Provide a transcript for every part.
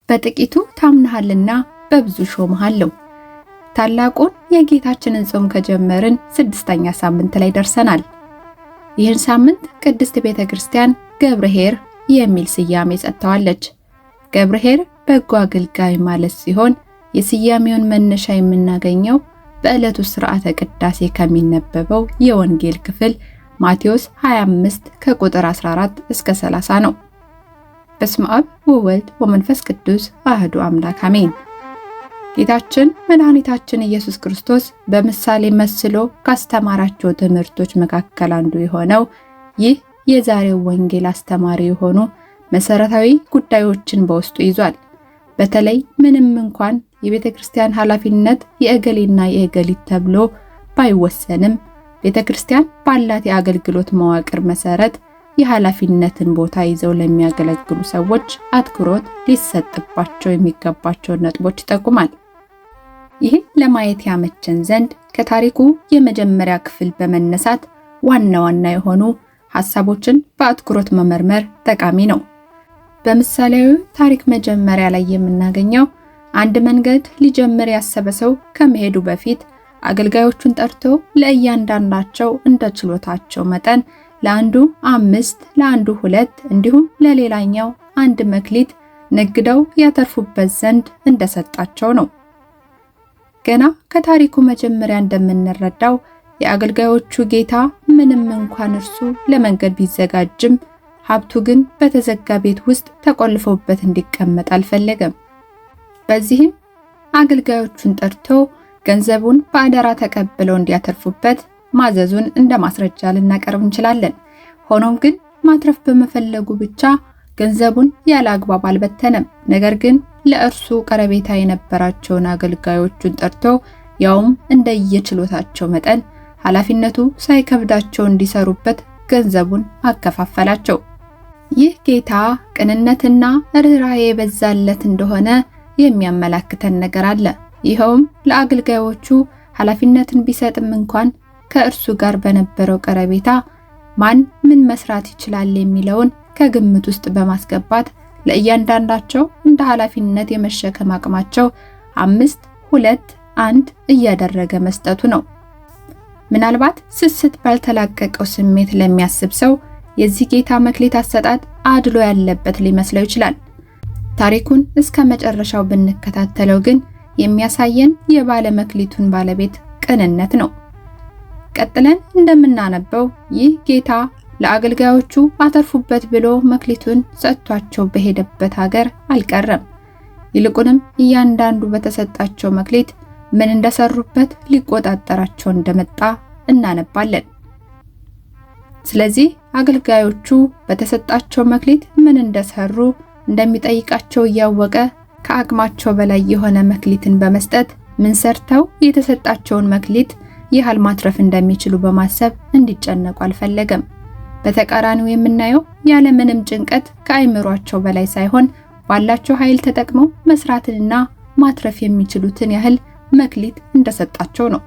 በጥቂቱ ታምናሃልና በብዙ ሾምሃለሁ። ታላቁን የጌታችንን ጾም ከጀመርን 6ኛ ሳምንት ላይ ደርሰናል። ይህን ሳምንት ቅድስት ቤተክርስቲያን ገብርኄር የሚል ስያሜ ሰጥተዋለች። ገብርኄር በጎ አገልጋይ ማለት ሲሆን የስያሜውን መነሻ የምናገኘው በዕለቱ ሥርዓተ ቅዳሴ ከሚነበበው የወንጌል ክፍል ማቴዎስ 25 ከቁጥር 14 እስከ 30 ነው። በስመ አብ ወወልድ ወመንፈስ ቅዱስ አሐዱ አምላክ አሜን። ጌታችን መድኃኒታችን ኢየሱስ ክርስቶስ በምሳሌ መስሎ ካስተማራቸው ትምህርቶች መካከል አንዱ የሆነው ይህ የዛሬው ወንጌል አስተማሪ የሆኑ መሰረታዊ ጉዳዮችን በውስጡ ይዟል። በተለይ ምንም እንኳን የቤተ ክርስቲያን ኃላፊነት የእገሌና የእገሊት ተብሎ ባይወሰንም ቤተ ክርስቲያን ባላት የአገልግሎት መዋቅር መሰረት የኃላፊነትን ቦታ ይዘው ለሚያገለግሉ ሰዎች አትኩሮት ሊሰጥባቸው የሚገባቸውን ነጥቦች ይጠቁማል። ይህ ለማየት ያመቸን ዘንድ ከታሪኩ የመጀመሪያ ክፍል በመነሳት ዋና ዋና የሆኑ ሐሳቦችን በአትኩሮት መመርመር ጠቃሚ ነው። በምሳሌያዊ ታሪክ መጀመሪያ ላይ የምናገኘው አንድ መንገድ ሊጀምር ያሰበ ሰው ከመሄዱ በፊት አገልጋዮቹን ጠርቶ ለእያንዳንዳቸው እንደ ችሎታቸው መጠን ለአንዱ 5 ለአንዱ 2 እንዲሁም ለሌላኛው 1 መክሊት ነግደው ያተርፉበት ዘንድ እንደሰጣቸው ነው። ገና ከታሪኩ መጀመሪያ እንደምንረዳው የአገልጋዮቹ ጌታ ምንም እንኳን እርሱ ለመንገድ ቢዘጋጅም ሀብቱ ግን በተዘጋ ቤት ውስጥ ተቆልፎበት እንዲቀመጥ አልፈለገም። በዚህም አገልጋዮቹን ጠርቶ ገንዘቡን በአደራ ተቀብለው እንዲያተርፉበት ማዘዙን እንደ ማስረጃ ልናቀርብ እንችላለን። ሆኖም ግን ማትረፍ በመፈለጉ ብቻ ገንዘቡን ያለ አግባብ አልበተነም። ነገር ግን ለእርሱ ቀረቤታ የነበራቸውን አገልጋዮቹን ጠርቶ ያውም እንደየችሎታቸው መጠን ኃላፊነቱ ሳይከብዳቸው እንዲሰሩበት ገንዘቡን አከፋፈላቸው። ይህ ጌታ ቅንነትና ርኅራኄ የበዛለት እንደሆነ የሚያመላክተን ነገር አለ። ይኸውም ለአገልጋዮቹ ኃላፊነትን ቢሰጥም እንኳን ከእርሱ ጋር በነበረው ቀረቤታ ማን ምን መስራት ይችላል የሚለውን ከግምት ውስጥ በማስገባት ለእያንዳንዳቸው እንደ ኃላፊነት የመሸከም አቅማቸው 5 2 1 እያደረገ መስጠቱ ነው። ምናልባት ስስት ባልተላቀቀው ስሜት ለሚያስብ ሰው የዚህ ጌታ መክሊት አሰጣጥ አድሎ ያለበት ሊመስለው ይችላል። ታሪኩን እስከ መጨረሻው ብንከታተለው ግን የሚያሳየን የባለ መክሊቱን ባለቤት ቅንነት ነው። ቀጥለን እንደምናነበው ይህ ጌታ ለአገልጋዮቹ አተርፉበት ብሎ መክሊቱን ሰጥቷቸው በሄደበት ሀገር አልቀረም። ይልቁንም እያንዳንዱ በተሰጣቸው መክሊት ምን እንደሰሩበት ሊቆጣጠራቸው እንደመጣ እናነባለን። ስለዚህ አገልጋዮቹ በተሰጣቸው መክሊት ምን እንደሰሩ እንደሚጠይቃቸው እያወቀ ከአቅማቸው በላይ የሆነ መክሊትን በመስጠት ምን ሰርተው የተሰጣቸውን መክሊት ያህል ማትረፍ እንደሚችሉ በማሰብ እንዲጨነቁ አልፈለገም። በተቃራኒው የምናየው ያለ ምንም ጭንቀት ከአይምሯቸው በላይ ሳይሆን ባላቸው ኃይል ተጠቅመው መስራትንና ማትረፍ የሚችሉትን ያህል መክሊት እንደሰጣቸው ነው።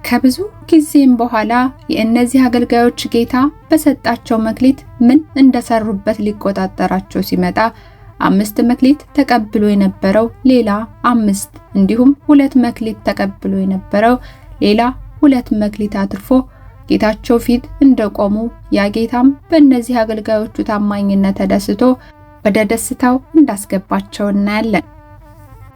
ከብዙ ጊዜም በኋላ የእነዚህ አገልጋዮች ጌታ በሰጣቸው መክሊት ምን እንደሰሩበት ሊቆጣጠራቸው ሲመጣ 5 መክሊት ተቀብሎ የነበረው ሌላ 5 እንዲሁም 2 መክሊት ተቀብሎ የነበረው ሌላ 2 መክሊት አትርፎ ጌታቸው ፊት እንደቆሙ ያ ጌታም በእነዚህ አገልጋዮቹ ታማኝነት ተደስቶ ወደ ደስታው እንዳስገባቸው እናያለን።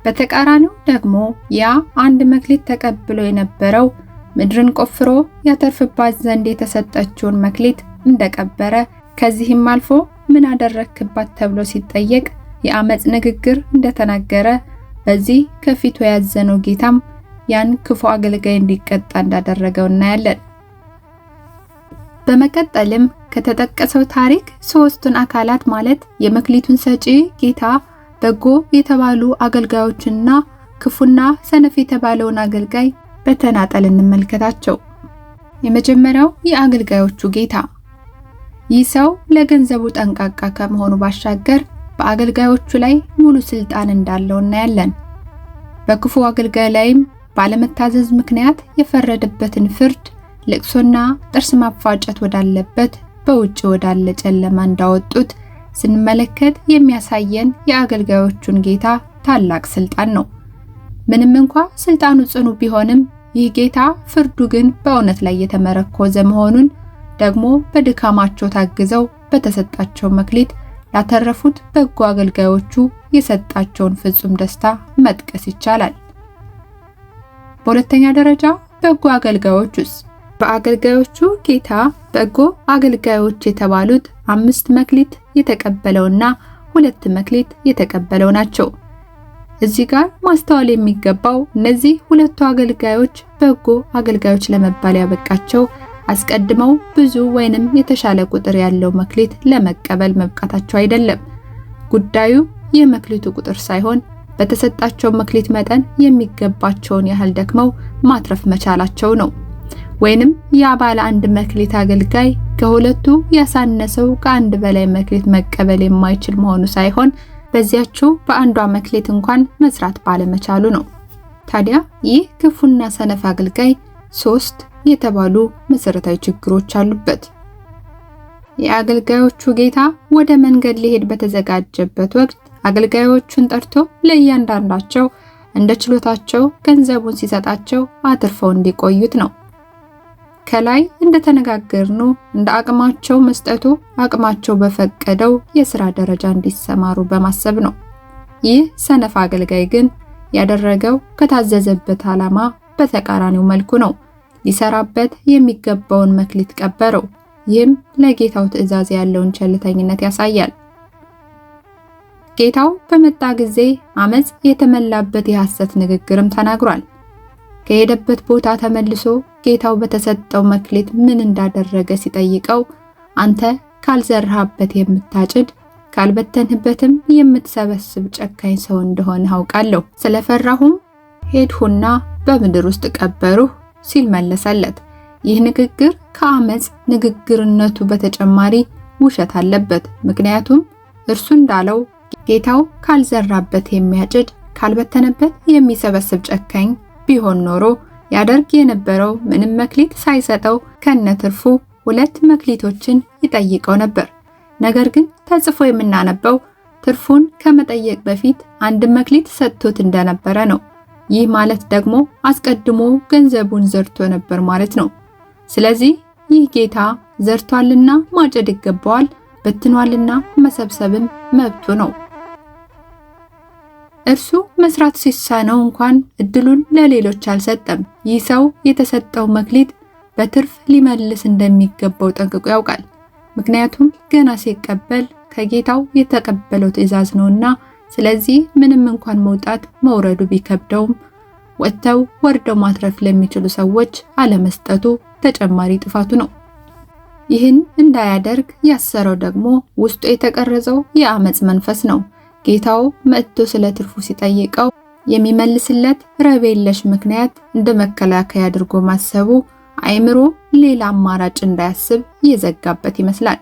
በተቃራኒው ደግሞ ያ 1 መክሊት ተቀብሎ የነበረው ምድርን ቆፍሮ ያተርፍባት ዘንድ የተሰጠችውን መክሊት እንደቀበረ ከዚህም አልፎ ምን አደረክባት ተብሎ ሲጠየቅ የአመጽ ንግግር እንደተናገረ በዚህ ከፊቱ ያዘነው ጌታም ያን ክፉ አገልጋይ እንዲቀጣ እንዳደረገው እናያለን። በመቀጠልም ከተጠቀሰው ታሪክ 3ቱን አካላት ማለት የመክሊቱን ሰጪ ጌታ፣ በጎ የተባሉ አገልጋዮችና ክፉና ሰነፍ የተባለውን አገልጋይ በተናጠል እንመልከታቸው። የመጀመሪያው የአገልጋዮቹ ጌታ። ይህ ሰው ለገንዘቡ ጠንቃቃ ከመሆኑ ባሻገር በአገልጋዮቹ ላይ ሙሉ ስልጣን እንዳለው እናያለን። በክፉ አገልጋይ ላይም ባለመታዘዝ ምክንያት የፈረደበትን ፍርድ ለቅሶና ጥርስ ማፋጨት ወዳለበት በውጭ ወዳለ ጨለማ እንዳወጡት ስንመለከት የሚያሳየን የአገልጋዮቹን ጌታ ታላቅ ስልጣን ነው። ምንም እንኳን ስልጣኑ ጽኑ ቢሆንም ይህ ጌታ ፍርዱ ግን በእውነት ላይ የተመረኮዘ መሆኑን ደግሞ በድካማቸው ታግዘው በተሰጣቸው መክሊት ላተረፉት በጎ አገልጋዮቹ የሰጣቸውን ፍጹም ደስታ መጥቀስ ይቻላል። በሁለተኛ ደረጃ በጎ አገልጋዮቹስ? በአገልጋዮቹ ጌታ በጎ አገልጋዮች የተባሉት 5 መክሊት የተቀበለውና 2 መክሊት የተቀበለው ናቸው። እዚህ ጋር ማስተዋል የሚገባው እነዚህ ሁለቱ አገልጋዮች በጎ አገልጋዮች ለመባል ያበቃቸው አስቀድመው ብዙ ወይንም የተሻለ ቁጥር ያለው መክሊት ለመቀበል መብቃታቸው አይደለም። ጉዳዩ የመክሊቱ ቁጥር ሳይሆን በተሰጣቸው መክሊት መጠን የሚገባቸውን ያህል ደክመው ማትረፍ መቻላቸው ነው። ወይንም ያ ባለ 1 መክሊት አገልጋይ ከሁለቱ ያሳነሰው ከአንድ በላይ መክሊት መቀበል የማይችል መሆኑ ሳይሆን በዚያቸው በአንዷ መክሊት እንኳን መስራት ባለመቻሉ ነው። ታዲያ ይህ ክፉና ሰነፍ አገልጋይ 3 የተባሉ መሰረታዊ ችግሮች አሉበት። የአገልጋዮቹ ጌታ ወደ መንገድ ሊሄድ በተዘጋጀበት ወቅት አገልጋዮቹን ጠርቶ ለእያንዳንዳቸው እንደ ችሎታቸው ገንዘቡን ሲሰጣቸው አትርፈው እንዲቆዩት ነው። ከላይ እንደተነጋገርነው እንደ አቅማቸው መስጠቱ አቅማቸው በፈቀደው የሥራ ደረጃ እንዲሰማሩ በማሰብ ነው። ይህ ሰነፍ አገልጋይ ግን ያደረገው ከታዘዘበት ዓላማ በተቃራኒው መልኩ ነው። ሊሰራበት የሚገባውን መክሊት ቀበረው። ይህም ለጌታው ትእዛዝ ያለውን ቸልተኝነት ያሳያል። ጌታው በመጣ ጊዜ አመጽ የተመላበት የሐሰት ንግግርም ተናግሯል። ከሄደበት ቦታ ተመልሶ ጌታው በተሰጠው መክሊት ምን እንዳደረገ ሲጠይቀው አንተ ካልዘራህበት የምታጭድ ካልበተንህበትም የምትሰበስብ ጨካኝ ሰው እንደሆነ አውቃለሁ፣ ስለፈራሁም ሄድሁና በምድር ውስጥ ቀበሩህ ሲል መለሰለት። ይህ ንግግር ከአመጽ ንግግርነቱ በተጨማሪ ውሸት አለበት። ምክንያቱም እርሱ እንዳለው ጌታው ካልዘራበት የሚያጭድ ካልበተነበት የሚሰበስብ ጨካኝ ቢሆን ኖሮ ያደርግ የነበረው ምንም መክሊት ሳይሰጠው ከነትርፉ 2 መክሊቶችን ይጠይቀው ነበር። ነገር ግን ተጽፎ የምናነበው ትርፉን ከመጠየቅ በፊት 1 መክሊት ሰጥቶት እንደነበረ ነው። ይህ ማለት ደግሞ አስቀድሞ ገንዘቡን ዘርቶ ነበር ማለት ነው። ስለዚህ ይህ ጌታ ዘርቷልና ማጨድ ይገባዋል፣ በትኗልና መሰብሰብም መብቱ ነው። እርሱ መስራት ሲሳነው እንኳን እድሉን ለሌሎች አልሰጠም። ይህ ሰው የተሰጠው መክሊት በትርፍ ሊመልስ እንደሚገባው ጠንቅቆ ያውቃል። ምክንያቱም ገና ሲቀበል ከጌታው የተቀበለው ትእዛዝ ነውና። ስለዚህ ምንም እንኳን መውጣት መውረዱ ቢከብደውም ወጥተው ወርደው ማትረፍ ለሚችሉ ሰዎች አለመስጠቱ ተጨማሪ ጥፋቱ ነው። ይህን እንዳያደርግ ያሰረው ደግሞ ውስጡ የተቀረጸው የአመጽ መንፈስ ነው። ጌታው መጥቶ ስለ ትርፉ ሲጠይቀው የሚመልስለት ረብ የለሽ ምክንያት እንደ መከላከያ አድርጎ ማሰቡ አይምሮ ሌላ አማራጭ እንዳያስብ የዘጋበት ይመስላል።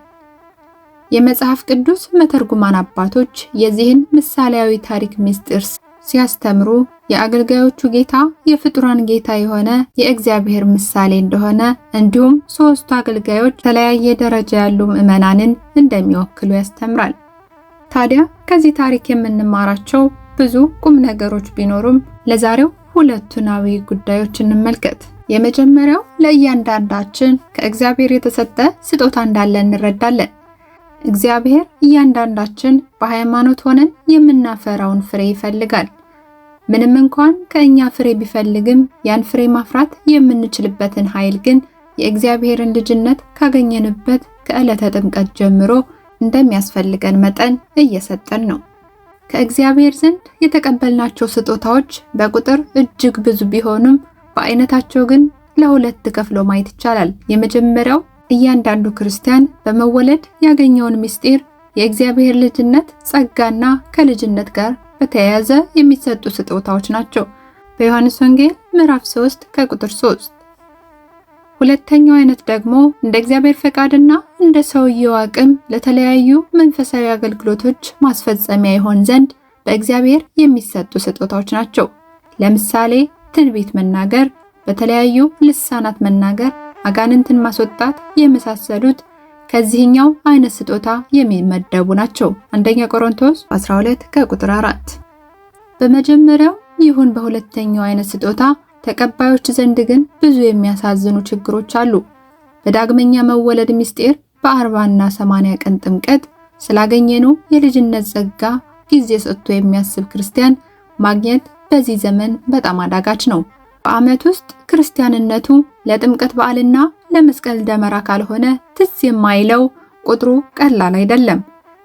የመጽሐፍ ቅዱስ መተርጉማን አባቶች የዚህን ምሳሌያዊ ታሪክ ምስጢር ሲያስተምሩ የአገልጋዮቹ ጌታ የፍጡራን ጌታ የሆነ የእግዚአብሔር ምሳሌ እንደሆነ እንዲሁም 3ቱ አገልጋዮች የተለያየ ደረጃ ያሉ ምዕመናንን እንደሚወክሉ ያስተምራል። ታዲያ ከዚህ ታሪክ የምንማራቸው ብዙ ቁም ነገሮች ቢኖሩም ለዛሬው 2 አብይ ጉዳዮች እንመልከት። የመጀመሪያው ለእያንዳንዳችን ከእግዚአብሔር የተሰጠ ስጦታ እንዳለ እንረዳለን። እግዚአብሔር እያንዳንዳችን በሃይማኖት ሆነን የምናፈራውን ፍሬ ይፈልጋል። ምንም እንኳን ከኛ ፍሬ ቢፈልግም ያን ፍሬ ማፍራት የምንችልበትን ኃይል ግን የእግዚአብሔርን ልጅነት ካገኘንበት ከዕለተ ጥምቀት ጀምሮ እንደሚያስፈልገን መጠን እየሰጠን ነው። ከእግዚአብሔር ዘንድ የተቀበልናቸው ስጦታዎች በቁጥር እጅግ ብዙ ቢሆኑም በአይነታቸው ግን ለሁለት ከፍሎ ማየት ይቻላል። የመጀመሪያው እያንዳንዱ ክርስቲያን በመወለድ ያገኘውን ምስጢር የእግዚአብሔር ልጅነት ጸጋና ከልጅነት ጋር በተያያዘ የሚሰጡ ስጦታዎች ናቸው። በዮሐንስ ወንጌል ምዕራፍ 3 ከቁጥር 3። ሁለተኛው አይነት ደግሞ እንደ እግዚአብሔር ፈቃድና እንደ ሰውየው አቅም ለተለያዩ መንፈሳዊ አገልግሎቶች ማስፈጸሚያ ይሆን ዘንድ በእግዚአብሔር የሚሰጡ ስጦታዎች ናቸው። ለምሳሌ ትንቢት መናገር፣ በተለያዩ ልሳናት መናገር፣ አጋንንትን ማስወጣት የመሳሰሉት ከዚህኛው አይነት ስጦታ የሚመደቡ ናቸው። አንደኛ ቆሮንቶስ 12 ከቁጥር 4። በመጀመሪያው ይሁን በሁለተኛው አይነት ስጦታ ተቀባዮች ዘንድ ግን ብዙ የሚያሳዝኑ ችግሮች አሉ። በዳግመኛ መወለድ ምስጢር በ40 እና 80 ቀን ጥምቀት ስላገኘነው የልጅነት ጸጋ ጊዜ ሰጥቶ የሚያስብ ክርስቲያን ማግኘት በዚህ ዘመን በጣም አዳጋች ነው። በዓመት ውስጥ ክርስቲያንነቱ ለጥምቀት በዓልና ለመስቀል ደመራ ካልሆነ ትዝ የማይለው ቁጥሩ ቀላል አይደለም።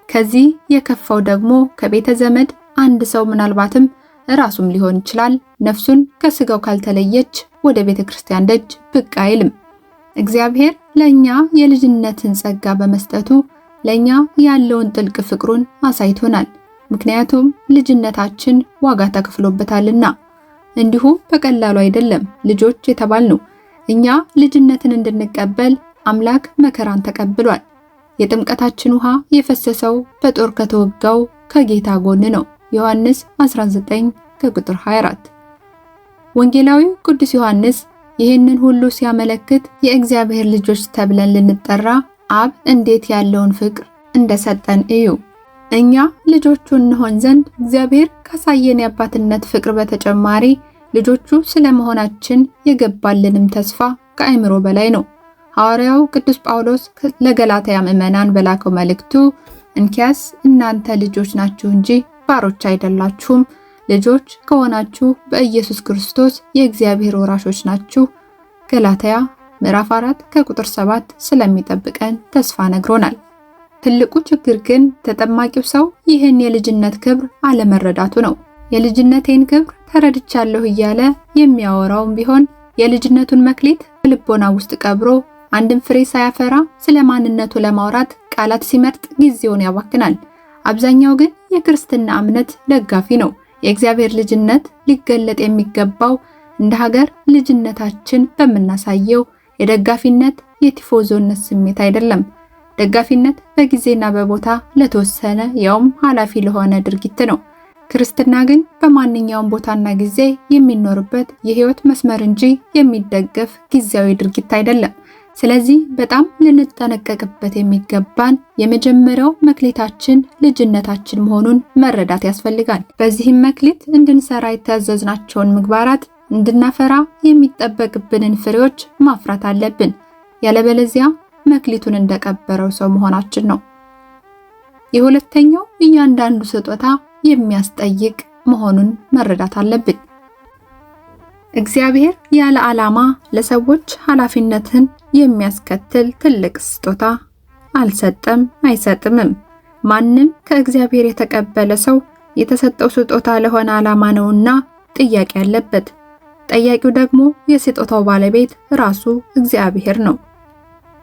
ከዚህ የከፋው ደግሞ ከቤተ ዘመድ አንድ ሰው ምናልባትም ራሱም ሊሆን ይችላል ነፍሱን ከስጋው ካልተለየች ወደ ቤተ ክርስቲያን ደጅ ብቅ አይልም። እግዚአብሔር ለኛ የልጅነትን ጸጋ በመስጠቱ ለኛ ያለውን ጥልቅ ፍቅሩን አሳይቶናል። ምክንያቱም ልጅነታችን ዋጋ ተከፍሎበታልና። እንዲሁ በቀላሉ አይደለም ልጆች የተባልነው። እኛ ልጅነትን እንድንቀበል አምላክ መከራን ተቀብሏል። የጥምቀታችን ውሃ የፈሰሰው በጦር ከተወጋው ከጌታ ጎን ነው። ዮሐንስ 19 ከቁጥር 24። ወንጌላዊው ቅዱስ ዮሐንስ ይህንን ሁሉ ሲያመለክት የእግዚአብሔር ልጆች ተብለን ልንጠራ አብ እንዴት ያለውን ፍቅር እንደሰጠን እዩ። እኛ ልጆቹ እንሆን ዘንድ እግዚአብሔር ካሳየን የአባትነት ፍቅር በተጨማሪ ልጆቹ ስለመሆናችን የገባልንም ተስፋ ከአእምሮ በላይ ነው። ሐዋርያው ቅዱስ ጳውሎስ ለገላትያ ምዕመናን በላከው መልእክቱ እንኪያስ እናንተ ልጆች ናችሁ እንጂ ባሮች አይደላችሁም፣ ልጆች ከሆናችሁ በኢየሱስ ክርስቶስ የእግዚአብሔር ወራሾች ናችሁ። ገላትያ ምዕራፍ 4 ከቁጥር 7 ስለሚጠብቀን ተስፋ ነግሮናል። ትልቁ ችግር ግን ተጠማቂው ሰው ይህን የልጅነት ክብር አለመረዳቱ ነው። የልጅነቴን ክብር ተረድቻለሁ እያለ የሚያወራውም ቢሆን የልጅነቱን መክሊት በልቦና ውስጥ ቀብሮ አንድም ፍሬ ሳያፈራ ስለ ማንነቱ ለማውራት ቃላት ሲመርጥ ጊዜውን ያባክናል። አብዛኛው ግን የክርስትና እምነት ደጋፊ ነው። የእግዚአብሔር ልጅነት ሊገለጥ የሚገባው እንደ ሀገር ልጅነታችን በምናሳየው የደጋፊነት የቲፎዞነት ስሜት አይደለም። ደጋፊነት በጊዜና በቦታ ለተወሰነ ያውም ኃላፊ ለሆነ ድርጊት ነው። ክርስትና ግን በማንኛውም ቦታና ጊዜ የሚኖርበት የህይወት መስመር እንጂ የሚደገፍ ጊዜያዊ ድርጊት አይደለም። ስለዚህ በጣም ልንጠነቀቅበት የሚገባን የመጀመሪያው መክሊታችን ልጅነታችን መሆኑን መረዳት ያስፈልጋል። በዚህም መክሊት እንድንሰራ የታዘዝናቸውን ምግባራት እንድናፈራ የሚጠበቅብንን ፍሬዎች ማፍራት አለብን። ያለበለዚያ መክሊቱን እንደቀበረው ሰው መሆናችን ነው። የሁለተኛው እያንዳንዱ ስጦታ የሚያስጠይቅ መሆኑን መረዳት አለብን። እግዚአብሔር ያለ ዓላማ ለሰዎች ኃላፊነትን የሚያስከትል ትልቅ ስጦታ አልሰጠም፣ አይሰጥምም። ማንም ከእግዚአብሔር የተቀበለ ሰው የተሰጠው ስጦታ ለሆነ ዓላማ ነውና ጥያቄ አለበት። ጠያቂው ደግሞ የስጦታው ባለቤት ራሱ እግዚአብሔር ነው።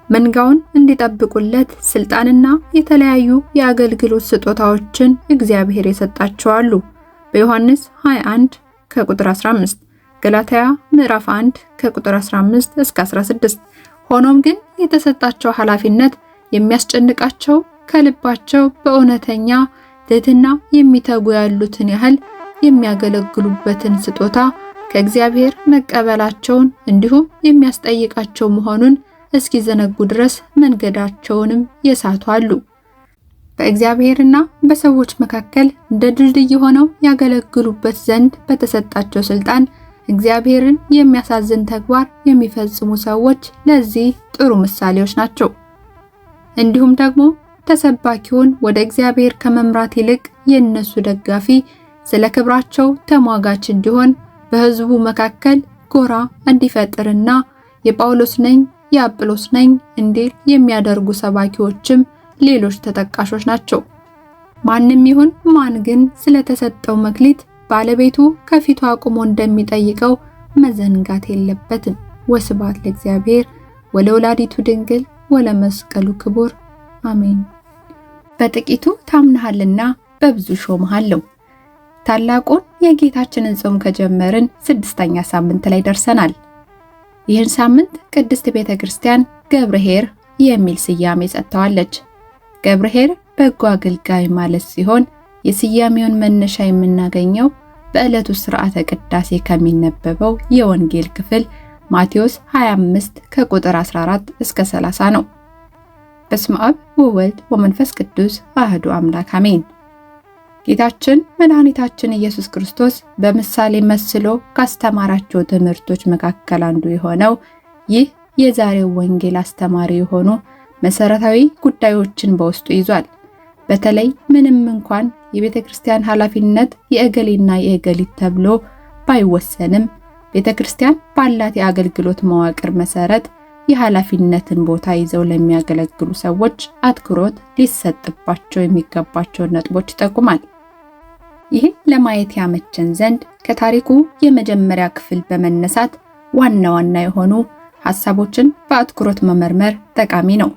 መንጋውን እንዲጠብቁለት ስልጣንና የተለያዩ የአገልግሎት ስጦታዎችን እግዚአብሔር የሰጣቸው አሉ። በዮሐንስ 21 ከቁጥር 15፣ ገላትያ ምዕራፍ 1 ከቁጥር 15 እስከ 16። ሆኖም ግን የተሰጣቸው ኃላፊነት የሚያስጨንቃቸው ከልባቸው በእውነተኛ ትህትና የሚተጉ ያሉትን ያህል የሚያገለግሉበትን ስጦታ ከእግዚአብሔር መቀበላቸውን እንዲሁም የሚያስጠይቃቸው መሆኑን እስኪዘነጉ ድረስ መንገዳቸውንም የሳቱ አሉ። በእግዚአብሔርና በሰዎች መካከል እንደ ድልድይ ሆነው ያገለግሉበት ዘንድ በተሰጣቸው ስልጣን እግዚአብሔርን የሚያሳዝን ተግባር የሚፈጽሙ ሰዎች ለዚህ ጥሩ ምሳሌዎች ናቸው። እንዲሁም ደግሞ ተሰባኪውን ወደ እግዚአብሔር ከመምራት ይልቅ የነሱ ደጋፊ ስለ ክብራቸው ተሟጋች እንዲሆን በሕዝቡ መካከል ጎራ እንዲፈጥርና የጳውሎስ ነኝ የአጵሎስ ነኝ እንዲል የሚያደርጉ ሰባኪዎችም ሌሎች ተጠቃሾች ናቸው። ማንም ይሁን ማን ግን ስለተሰጠው መክሊት ባለቤቱ ከፊቱ አቁሞ እንደሚጠይቀው መዘንጋት የለበትም። ወስብሐት ለእግዚአብሔር ወለወላዲቱ ድንግል ወለመስቀሉ ክቡር አሜን። በጥቂቱ ታምናሃልና በብዙ ሾመሃለሁ። ታላቁን የጌታችንን ጾም ከጀመርን 6ኛ ሳምንት ላይ ደርሰናል። ይህን ሳምንት ቅድስት ቤተክርስቲያን ገብርኄር የሚል ስያሜ ሰጥተዋለች። ገብርኄር በጎ አገልጋይ ማለት ሲሆን የስያሜውን መነሻ የምናገኘው በዕለቱ ሥርዓተ ቅዳሴ ከሚነበበው የወንጌል ክፍል ማቴዎስ 25 ከቁጥር 14 እስከ 30 ነው። በስመ አብ ወወልድ ወመንፈስ ቅዱስ አሐዱ አምላክ አሜን። ጌታችን መድኃኒታችን ኢየሱስ ክርስቶስ በምሳሌ መስሎ ካስተማራቸው ትምህርቶች መካከል አንዱ የሆነው ይህ የዛሬው ወንጌል አስተማሪ የሆኑ መሰረታዊ ጉዳዮችን በውስጡ ይዟል። በተለይ ምንም እንኳን የቤተክርስቲያን ኃላፊነት የእገሌና የእገሊት ተብሎ ባይወሰንም ቤተክርስቲያን ባላት የአገልግሎት መዋቅር መሰረት የኃላፊነትን ቦታ ይዘው ለሚያገለግሉ ሰዎች አትኩሮት ሊሰጥባቸው የሚገባቸው ነጥቦች ይጠቁማል። ይህን ለማየት ያመቸን ዘንድ ከታሪኩ የመጀመሪያ ክፍል በመነሳት ዋና ዋና የሆኑ ሐሳቦችን በአትኩሮት መመርመር ጠቃሚ ነው።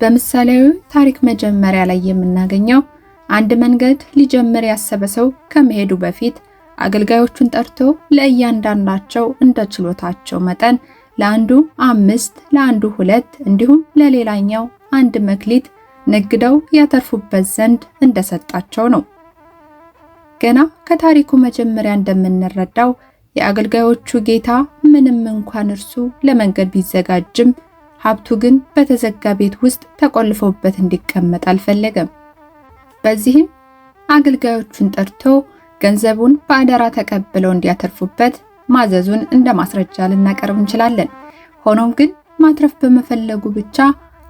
በምሳሌያዊ ታሪክ መጀመሪያ ላይ የምናገኘው አንድ መንገድ ሊጀምር ያሰበ ሰው ከመሄዱ በፊት አገልጋዮቹን ጠርቶ ለእያንዳንዳቸው እንደ ችሎታቸው መጠን ለአንዱ 5 ለአንዱ 2 እንዲሁም ለሌላኛው 1 መክሊት ነግደው ያተርፉበት ዘንድ እንደሰጣቸው ነው። ገና ከታሪኩ መጀመሪያ እንደምንረዳው የአገልጋዮቹ ጌታ ምንም እንኳን እርሱ ለመንገድ ቢዘጋጅም ሀብቱ ግን በተዘጋ ቤት ውስጥ ተቆልፎበት እንዲቀመጥ አልፈለገም። በዚህም አገልጋዮቹን ጠርቶ ገንዘቡን በአደራ ተቀብለው እንዲያተርፉበት ማዘዙን እንደ ማስረጃ ልናቀርብ እንችላለን። ሆኖም ግን ማትረፍ በመፈለጉ ብቻ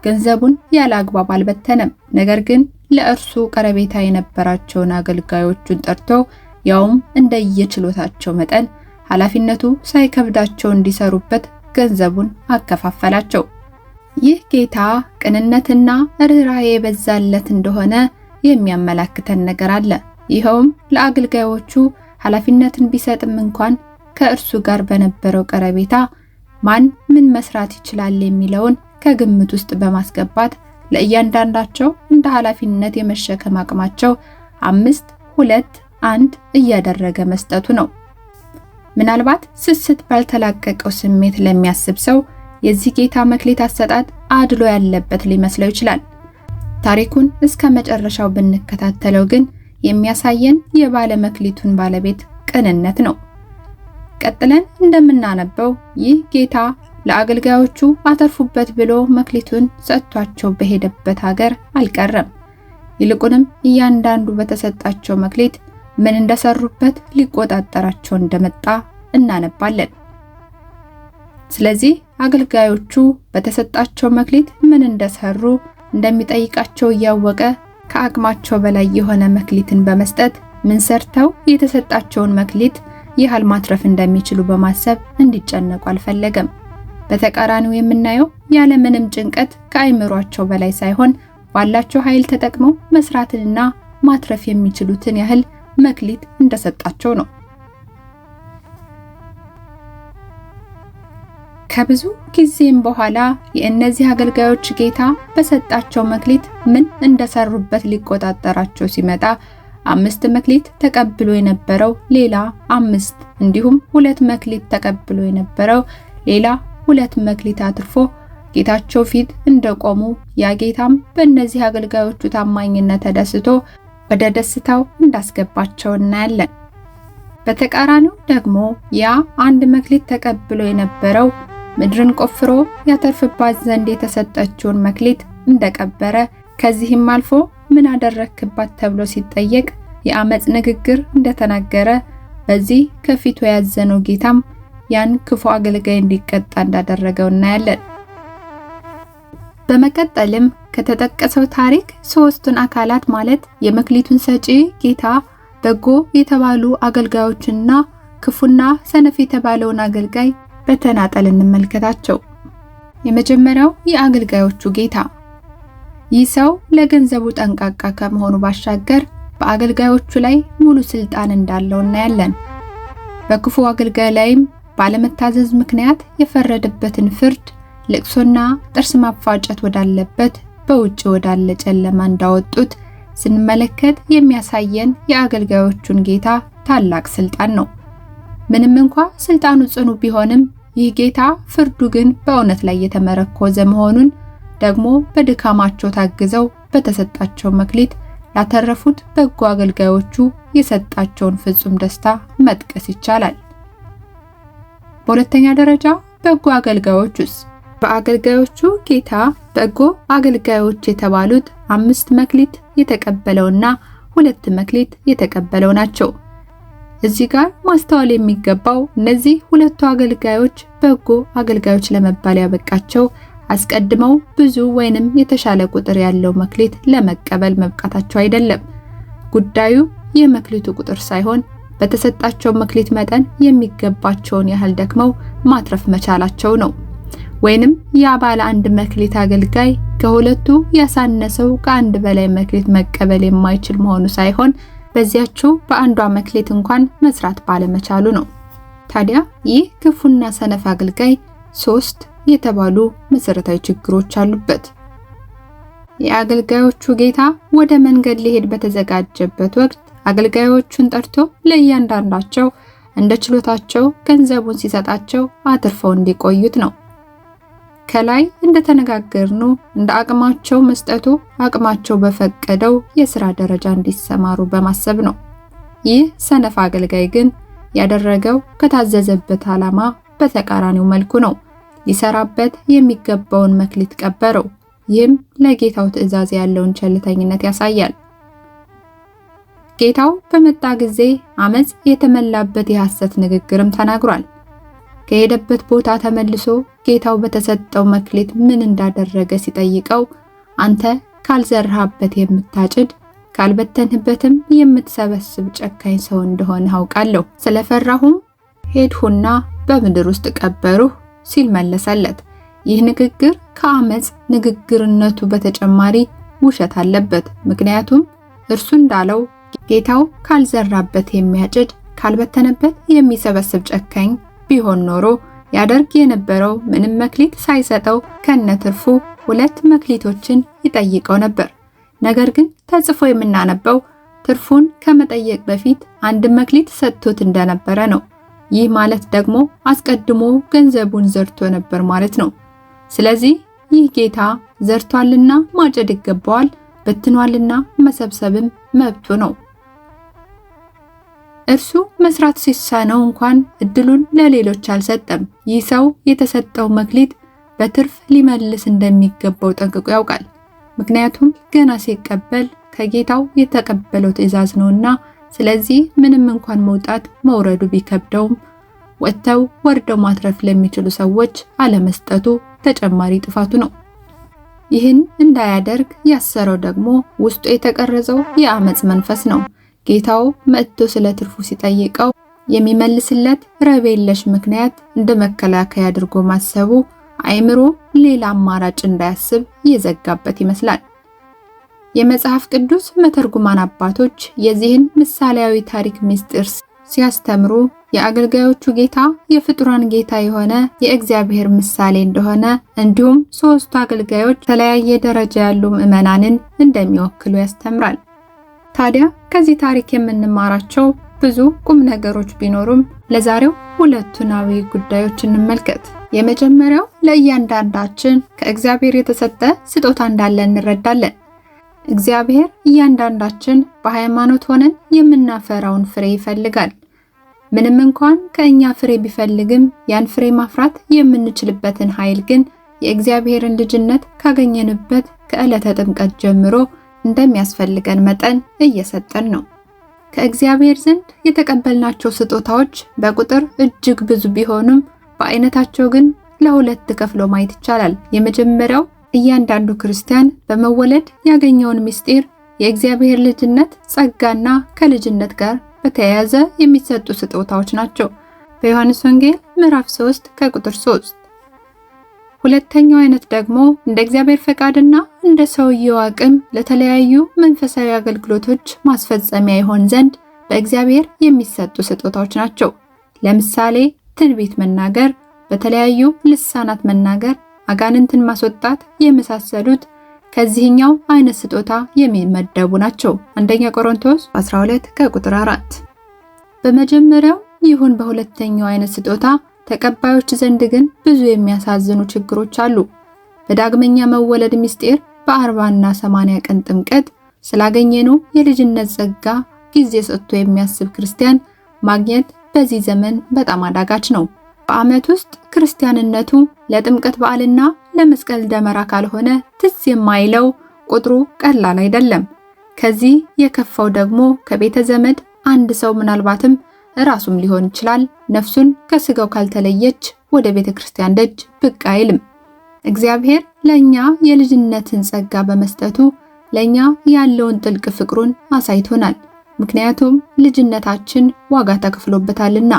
ገንዘቡን ያለ አግባብ አልበተነም። ነገር ግን ለእርሱ ቀረቤታ የነበራቸውን አገልጋዮቹን ጠርቶ ያውም እንደየችሎታቸው መጠን ኃላፊነቱ ሳይከብዳቸው እንዲሰሩበት ገንዘቡን አከፋፈላቸው። ይህ ጌታ ቅንነትና ርኅራኄ የበዛለት እንደሆነ የሚያመላክተን ነገር አለ። ይኸውም ለአገልጋዮቹ ኃላፊነትን ቢሰጥም እንኳን ከእርሱ ጋር በነበረው ቀረቤታ ማን ምን መስራት ይችላል የሚለውን ከግምት ውስጥ በማስገባት ለእያንዳንዳቸው እንደ ኃላፊነት የመሸከም አቅማቸው 5 2 1 እያደረገ መስጠቱ ነው። ምናልባት ስስት ባልተላቀቀው ስሜት ለሚያስብ ሰው የዚህ ጌታ መክሊት አሰጣጥ አድሎ ያለበት ሊመስለው ይችላል። ታሪኩን እስከ መጨረሻው ብንከታተለው ግን የሚያሳየን የባለ መክሊቱን ባለቤት ቅንነት ነው። ቀጥለን እንደምናነበው ይህ ጌታ ለአገልጋዮቹ አተርፉበት ብሎ መክሊቱን ሰጥቷቸው በሄደበት ሀገር አልቀረም። ይልቁንም እያንዳንዱ በተሰጣቸው መክሊት ምን እንደሰሩበት ሊቆጣጠራቸው እንደመጣ እናነባለን። ስለዚህ አገልጋዮቹ በተሰጣቸው መክሊት ምን እንደሰሩ እንደሚጠይቃቸው እያወቀ ከአቅማቸው በላይ የሆነ መክሊትን በመስጠት ምን ሰርተው የተሰጣቸውን መክሊት ያህል ማትረፍ እንደሚችሉ በማሰብ እንዲጨነቁ አልፈለገም። በተቃራኒው የምናየው ያለ ምንም ጭንቀት ከአይምሯቸው በላይ ሳይሆን ባላቸው ኃይል ተጠቅመው መስራትንና ማትረፍ የሚችሉትን ያህል መክሊት እንደሰጣቸው ነው። ከብዙ ጊዜም በኋላ የእነዚህ አገልጋዮች ጌታ በሰጣቸው መክሊት ምን እንደሰሩበት ሊቆጣጠራቸው ሲመጣ 5 መክሊት ተቀብሎ የነበረው ሌላ 5 እንዲሁም 2 መክሊት ተቀብሎ የነበረው ሌላ 2 መክሊት አትርፎ ጌታቸው ፊት እንደቆሙ ያ ጌታም በእነዚህ አገልጋዮቹ ታማኝነት ተደስቶ ወደ ደስታው እንዳስገባቸው እናያለን። በተቃራኒው ደግሞ ያ 1 መክሊት ተቀብሎ የነበረው ምድርን ቆፍሮ ያተርፍባት ዘንድ የተሰጠችውን መክሊት እንደቀበረ ከዚህም አልፎ ምን አደረክባት ተብሎ ሲጠየቅ የአመጽ ንግግር እንደተናገረ በዚህ ከፊቱ ያዘነው ጌታም ያን ክፉ አገልጋይ እንዲቀጣ እንዳደረገው እናያለን። በመቀጠልም ከተጠቀሰው ታሪክ 3ቱን አካላት ማለት የመክሊቱን ሰጪ ጌታ፣ በጎ የተባሉ አገልጋዮችና ክፉና ሰነፍ የተባለውን አገልጋይ በተናጠል እንመልከታቸው። የመጀመሪያው የአገልጋዮቹ ጌታ። ይህ ሰው ለገንዘቡ ጠንቃቃ ከመሆኑ ባሻገር በአገልጋዮቹ ላይ ሙሉ ስልጣን እንዳለው እናያለን። በክፉ አገልጋይ ላይም ባለመታዘዝ ምክንያት የፈረደበትን ፍርድ ልቅሶና ጥርስ ማፋጨት ወዳለበት በውጭ ወዳለ ጨለማ እንዳወጡት ስንመለከት የሚያሳየን የአገልጋዮቹን ጌታ ታላቅ ስልጣን ነው። ምንም እንኳን ስልጣኑ ጽኑ ቢሆንም ይህ ጌታ ፍርዱ ግን በእውነት ላይ የተመረኮዘ መሆኑን ደግሞ በድካማቸው ታግዘው በተሰጣቸው መክሊት ላተረፉት በጎ አገልጋዮቹ የሰጣቸውን ፍጹም ደስታ መጥቀስ ይቻላል። በሁለተኛ ደረጃ በጎ አገልጋዮቹስ በአገልጋዮቹ ጌታ በጎ አገልጋዮች የተባሉት 5 መክሊት የተቀበለውና 2 መክሊት የተቀበለው ናቸው። እዚህ ጋር ማስተዋል የሚገባው እነዚህ ሁለቱ አገልጋዮች በጎ አገልጋዮች ለመባል ያበቃቸው አስቀድመው ብዙ ወይንም የተሻለ ቁጥር ያለው መክሊት ለመቀበል መብቃታቸው አይደለም። ጉዳዩ የመክሊቱ ቁጥር ሳይሆን በተሰጣቸው መክሊት መጠን የሚገባቸውን ያህል ደክመው ማትረፍ መቻላቸው ነው። ወይንም ያ ባለ 1 መክሊት አገልጋይ ከሁለቱ ያሳነሰው ከአንድ በላይ መክሊት መቀበል የማይችል መሆኑ ሳይሆን በዚያችው በአንዷ መክሊት እንኳን መስራት ባለመቻሉ ነው። ታዲያ ይህ ክፉና ሰነፍ አገልጋይ 3 የተባሉ መሰረታዊ ችግሮች አሉበት። የአገልጋዮቹ ጌታ ወደ መንገድ ሊሄድ በተዘጋጀበት ወቅት አገልጋዮቹን ጠርቶ ለእያንዳንዳቸው እንደ ችሎታቸው ገንዘቡን ሲሰጣቸው አትርፈው እንዲቆዩት ነው። ከላይ እንደተነጋገርነው እንደ አቅማቸው መስጠቱ አቅማቸው በፈቀደው የሥራ ደረጃ እንዲሰማሩ በማሰብ ነው። ይህ ሰነፍ አገልጋይ ግን ያደረገው ከታዘዘበት ዓላማ በተቃራኒው መልኩ ነው። ሊሰራበት የሚገባውን መክሊት ቀበረው። ይህም ለጌታው ትእዛዝ ያለውን ቸልተኝነት ያሳያል። ጌታው በመጣ ጊዜ አመጽ የተመላበት የሐሰት ንግግርም ተናግሯል። ከሄደበት ቦታ ተመልሶ ጌታው በተሰጠው መክሊት ምን እንዳደረገ ሲጠይቀው አንተ ካልዘራህበት የምታጭድ ካልበተንህበትም የምትሰበስብ ጨካኝ ሰው እንደሆነ አውቃለሁ፣ ስለፈራሁም ሄድሁና በምድር ውስጥ ቀበሩህ ሲል መለሰለት። ይህ ንግግር ከአመጽ ንግግርነቱ በተጨማሪ ውሸት አለበት። ምክንያቱም እርሱ እንዳለው ጌታው ካልዘራበት የሚያጭድ ካልበተነበት የሚሰበስብ ጨካኝ ቢሆን ኖሮ ያደርግ የነበረው ምንም መክሊት ሳይሰጠው ከነትርፉ 2 መክሊቶችን ይጠይቀው ነበር። ነገር ግን ተጽፎ የምናነበው ትርፉን ከመጠየቅ በፊት 1 መክሊት ሰጥቶት እንደነበረ ነው። ይህ ማለት ደግሞ አስቀድሞ ገንዘቡን ዘርቶ ነበር ማለት ነው። ስለዚህ ይህ ጌታ ዘርቷልና ማጨድ ይገባዋል፣ በትኗልና መሰብሰብም መብቱ ነው። እርሱ መስራት ሲሳነው እንኳን እድሉን ለሌሎች አልሰጠም። ይህ ሰው የተሰጠው መክሊት በትርፍ ሊመልስ እንደሚገባው ጠንቅቆ ያውቃል። ምክንያቱም ገና ሲቀበል ከጌታው የተቀበለው ትእዛዝ ነውና። ስለዚህ ምንም እንኳን መውጣት መውረዱ ቢከብደውም ወጥተው ወርደው ማትረፍ ለሚችሉ ሰዎች አለመስጠቱ ተጨማሪ ጥፋቱ ነው። ይህን እንዳያደርግ ያሰረው ደግሞ ውስጡ የተቀረጸው የአመጽ መንፈስ ነው። ጌታው መጥቶ ስለ ትርፉ ሲጠይቀው የሚመልስለት ረብ የለሽ ምክንያት እንደ መከላከያ አድርጎ ማሰቡ አይምሮ ሌላ አማራጭ እንዳያስብ እየዘጋበት ይመስላል። የመጽሐፍ ቅዱስ መተርጉማን አባቶች የዚህን ምሳሌያዊ ታሪክ ምስጢር ሲያስተምሩ የአገልጋዮቹ ጌታ የፍጡራን ጌታ የሆነ የእግዚአብሔር ምሳሌ እንደሆነ እንዲሁም 3ቱ አገልጋዮች የተለያየ ደረጃ ያሉ ምዕመናንን እንደሚወክሉ ያስተምራል። ታዲያ ከዚህ ታሪክ የምንማራቸው ብዙ ቁም ነገሮች ቢኖሩም ለዛሬው 2 አብይ ጉዳዮች እንመልከት። የመጀመሪያው ለእያንዳንዳችን ከእግዚአብሔር የተሰጠ ስጦታ እንዳለ እንረዳለን። እግዚአብሔር እያንዳንዳችን በሃይማኖት ሆነን የምናፈራውን ፍሬ ይፈልጋል። ምንም እንኳን ከኛ ፍሬ ቢፈልግም ያን ፍሬ ማፍራት የምንችልበትን ኃይል ግን የእግዚአብሔርን ልጅነት ካገኘንበት ከዕለተ ጥምቀት ጀምሮ እንደሚያስፈልገን መጠን እየሰጠን ነው። ከእግዚአብሔር ዘንድ የተቀበልናቸው ስጦታዎች በቁጥር እጅግ ብዙ ቢሆኑም በአይነታቸው ግን ለሁለት ተከፍሎ ማየት ይቻላል። የመጀመሪያው እያንዳንዱ ክርስቲያን በመወለድ ያገኘውን ምስጢር የእግዚአብሔር ልጅነት ጸጋና ከልጅነት ጋር በተያያዘ የሚሰጡ ስጦታዎች ናቸው። በዮሐንስ ወንጌል ምዕራፍ 3 ከቁጥር 3። ሁለተኛው አይነት ደግሞ እንደ እግዚአብሔር ፈቃድና እንደ ሰውየው አቅም ለተለያዩ መንፈሳዊ አገልግሎቶች ማስፈጸሚያ ይሆን ዘንድ በእግዚአብሔር የሚሰጡ ስጦታዎች ናቸው። ለምሳሌ ትንቢት መናገር፣ በተለያዩ ልሳናት መናገር፣ አጋንንትን ማስወጣት የመሳሰሉት ከዚህኛው አይነት ስጦታ የሚመደቡ ናቸው። አንደኛ ቆሮንቶስ 12 ከቁጥር 4። በመጀመሪያው ይሁን በሁለተኛው አይነት ስጦታ ተቀባዮች ዘንድ ግን ብዙ የሚያሳዝኑ ችግሮች አሉ። በዳግመኛ መወለድ ምስጢር በ40 እና 80 ቀን ጥምቀት ስላገኘነው የልጅነት ጸጋ ጊዜ ሰጥቶ የሚያስብ ክርስቲያን ማግኘት በዚህ ዘመን በጣም አዳጋች ነው። በዓመት ውስጥ ክርስቲያንነቱ ለጥምቀት በዓልና ለመስቀል ደመራ ካልሆነ ትዝ የማይለው ቁጥሩ ቀላል አይደለም። ከዚህ የከፋው ደግሞ ከቤተ ዘመድ አንድ ሰው ምናልባትም ራሱም ሊሆን ይችላል ነፍሱን ከስጋው ካልተለየች ወደ ቤተ ክርስቲያን ደጅ ብቅ አይልም። እግዚአብሔር ለኛ የልጅነትን ጸጋ በመስጠቱ ለኛ ያለውን ጥልቅ ፍቅሩን አሳይቶናል። ምክንያቱም ልጅነታችን ዋጋ ተከፍሎበታልና።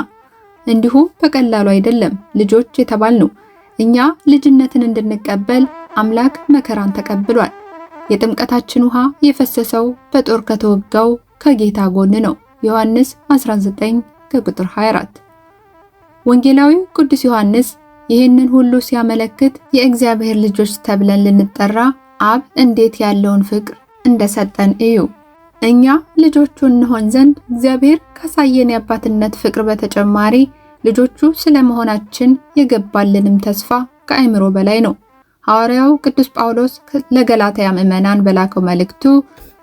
እንዲሁ በቀላሉ አይደለም ልጆች የተባልነው። እኛ ልጅነትን እንድንቀበል አምላክ መከራን ተቀብሏል። የጥምቀታችን ውሃ የፈሰሰው በጦር ከተወጋው ከጌታ ጎን ነው። ዮሐንስ 19 ከቁጥር 24። ወንጌላዊው ቅዱስ ዮሐንስ ይህንን ሁሉ ሲያመለክት የእግዚአብሔር ልጆች ተብለን ልንጠራ አብ እንዴት ያለውን ፍቅር እንደሰጠን እዩ። እኛ ልጆቹ እንሆን ዘንድ እግዚአብሔር ካሳየን የአባትነት ፍቅር በተጨማሪ ልጆቹ ስለመሆናችን የገባልንም ተስፋ ከአእምሮ በላይ ነው። ሐዋርያው ቅዱስ ጳውሎስ ለገላትያ ምዕመናን በላከው መልእክቱ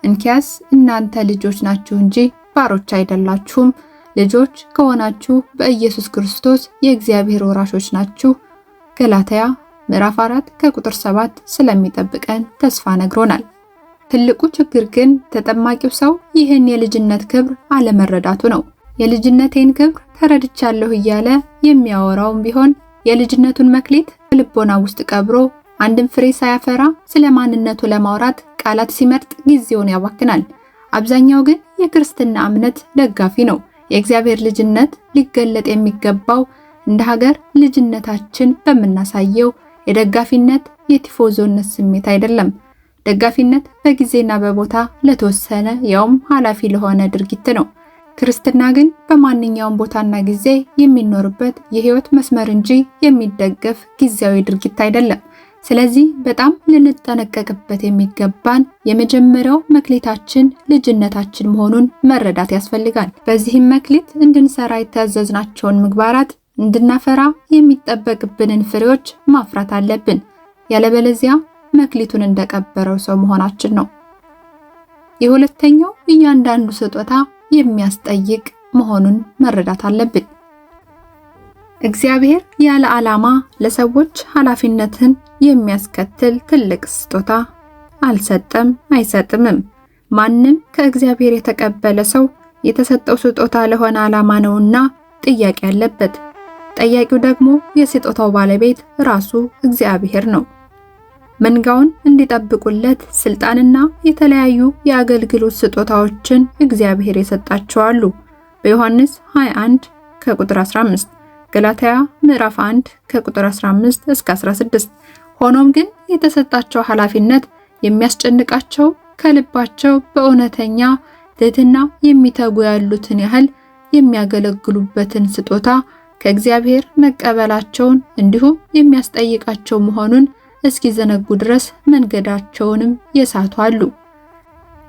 እንኪያስ እናንተ ልጆች ናችሁ እንጂ ባሮች አይደላችሁም፣ ልጆች ከሆናችሁ በኢየሱስ ክርስቶስ የእግዚአብሔር ወራሾች ናችሁ። ገላትያ ምዕራፍ 4 ከቁጥር 7 ስለሚጠብቀን ተስፋ ነግሮናል። ትልቁ ችግር ግን ተጠማቂው ሰው ይህን የልጅነት ክብር አለመረዳቱ ነው። የልጅነቴን ክብር ተረድቻለሁ እያለ የሚያወራውም ቢሆን የልጅነቱን መክሊት በልቦና ውስጥ ቀብሮ አንድም ፍሬ ሳያፈራ ስለ ማንነቱ ለማውራት ቃላት ሲመርጥ ጊዜውን ያባክናል። አብዛኛው ግን የክርስትና እምነት ደጋፊ ነው። የእግዚአብሔር ልጅነት ሊገለጥ የሚገባው እንደ ሀገር ልጅነታችን በምናሳየው የደጋፊነት የቲፎዞነት ስሜት አይደለም። ደጋፊነት በጊዜና በቦታ ለተወሰነ ያውም ኃላፊ ለሆነ ድርጊት ነው። ክርስትና ግን በማንኛውም ቦታና ጊዜ የሚኖርበት የህይወት መስመር እንጂ የሚደገፍ ጊዜያዊ ድርጊት አይደለም። ስለዚህ በጣም ልንጠነቀቅበት የሚገባን የመጀመሪያው መክሊታችን ልጅነታችን መሆኑን መረዳት ያስፈልጋል። በዚህም መክሊት እንድንሰራ የታዘዝናቸውን ምግባራት እንድናፈራ የሚጠበቅብንን ፍሬዎች ማፍራት አለብን። ያለበለዚያ መክሊቱን እንደቀበረው ሰው መሆናችን ነው። የሁለተኛው እያንዳንዱ ስጦታ የሚያስጠይቅ መሆኑን መረዳት አለብን። እግዚአብሔር ያለ ዓላማ ለሰዎች ኃላፊነትን የሚያስከትል ትልቅ ስጦታ አልሰጠም፣ አይሰጥምም። ማንም ከእግዚአብሔር የተቀበለ ሰው የተሰጠው ስጦታ ለሆነ ዓላማ ነውና ጥያቄ አለበት። ጠያቂው ደግሞ የስጦታው ባለቤት ራሱ እግዚአብሔር ነው። መንጋውን እንዲጠብቁለት ስልጣንና የተለያዩ የአገልግሎት ስጦታዎችን እግዚአብሔር የሰጣቸው አሉ። በዮሐንስ 21 ከቁጥር 15፣ ገላትያ ምዕራፍ 1 ከቁጥር 15 እስከ 16። ሆኖም ግን የተሰጣቸው ኃላፊነት የሚያስጨንቃቸው ከልባቸው በእውነተኛ ትህትና የሚተጉ ያሉትን ያህል የሚያገለግሉበትን ስጦታ ከእግዚአብሔር መቀበላቸውን እንዲሁም የሚያስጠይቃቸው መሆኑን እስኪዘነጉ ድረስ መንገዳቸውንም የሳቱ አሉ።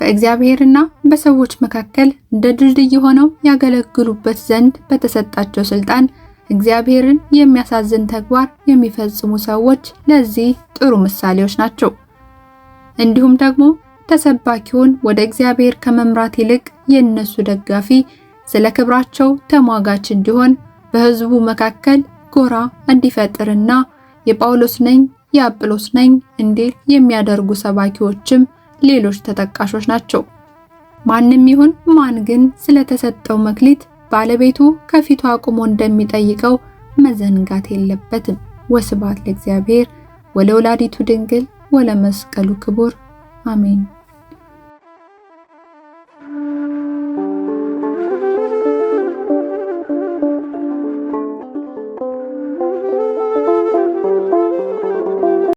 በእግዚአብሔርና በሰዎች መካከል እንደ ድልድይ ሆነው ያገለግሉበት ዘንድ በተሰጣቸው ስልጣን እግዚአብሔርን የሚያሳዝን ተግባር የሚፈጽሙ ሰዎች ለዚህ ጥሩ ምሳሌዎች ናቸው። እንዲሁም ደግሞ ተሰባኪውን ወደ እግዚአብሔር ከመምራት ይልቅ የነሱ ደጋፊ ስለ ክብራቸው ተሟጋች እንዲሆን በሕዝቡ መካከል ጎራ እንዲፈጥርና የጳውሎስ ነኝ የአጵሎስ ነኝ እንዲል የሚያደርጉ ሰባኪዎችም ሌሎች ተጠቃሾች ናቸው። ማንም ይሁን ማን ግን ስለተሰጠው መክሊት ባለቤቱ ከፊቱ አቁሞ እንደሚጠይቀው መዘንጋት የለበትም። ወስብሐት ለእግዚአብሔር ወለወላዲቱ ድንግል ወለመስቀሉ ክቡር አሜን።